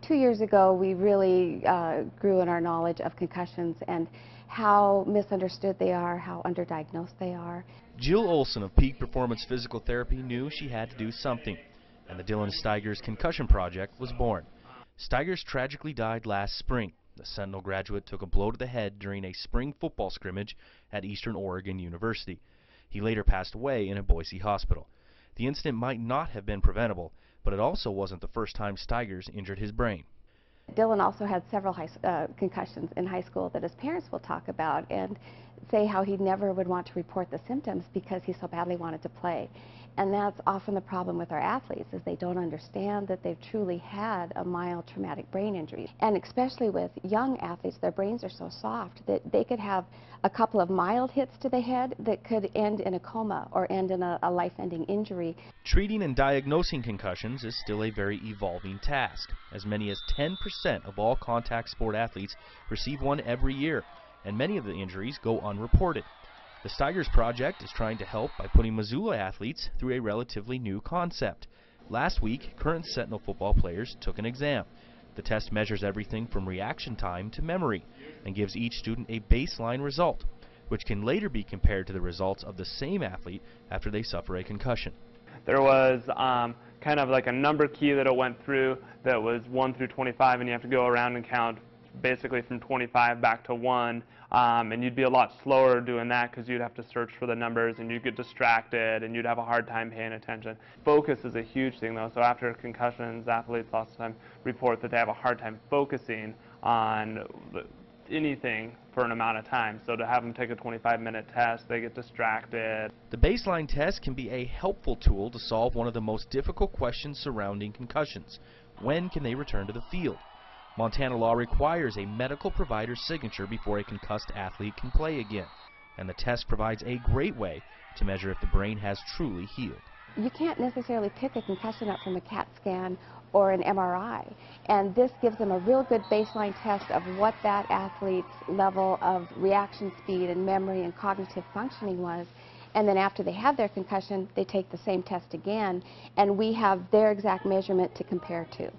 2 years ago, we really grew in our knowledge of concussions and how misunderstood they are, how underdiagnosed they are. Jill Olson of Peak Performance Physical Therapy knew she had to do something, and the Dylan Steigers Concussion Project was born. Steigers tragically died last spring. The Sentinel graduate took a blow to the head during a spring football scrimmage at Eastern Oregon University. He later passed away in a Boise hospital. The incident might not have been preventable, but it also wasn't the first time Steigers injured his brain. Dylan also had several concussions in high school that his parents will talk about and say how he never would want to report the symptoms because he so badly wanted to play. And that's often the problem with our athletes, is they don't understand that they've truly had a mild traumatic brain injury. And especially with young athletes, their brains are so soft that they could have a couple of mild hits to the head that could end in a coma or end in a life-ending injury. Treating and diagnosing concussions is still a very evolving task. As many as 10% of all contact sport athletes receive one every year, and many of the injuries go unreported. The Steigers Project is trying to help by putting Missoula athletes through a relatively new concept. Last week, current Sentinel football players took an exam. The test measures everything from reaction time to memory and gives each student a baseline result, which can later be compared to the results of the same athlete after they suffer a concussion. There was kind of like a number key that it went through that was 1 through 25, and you have to go around and count basically from 25 back to 1, and you'd be a lot slower doing that because you'd have to search for the numbers and you'd get distracted and you'd have a hard time paying attention. Focus is a huge thing though, so after concussions, athletes lots of time report that they have a hard time focusing on anything for an amount of time. So to have them take a 25-minute test, they get distracted. The baseline test can be a helpful tool to solve one of the most difficult questions surrounding concussions. When can they return to the field? Montana law requires a medical provider's signature before a concussed athlete can play again, and the test provides a great way to measure if the brain has truly healed. You can't necessarily pick a concussion up from a CAT scan or an MRI, and this gives them a real good baseline test of what that athlete's level of reaction speed and memory and cognitive functioning was. And then after they have their concussion, they take the same test again, and we have their exact measurement to compare to.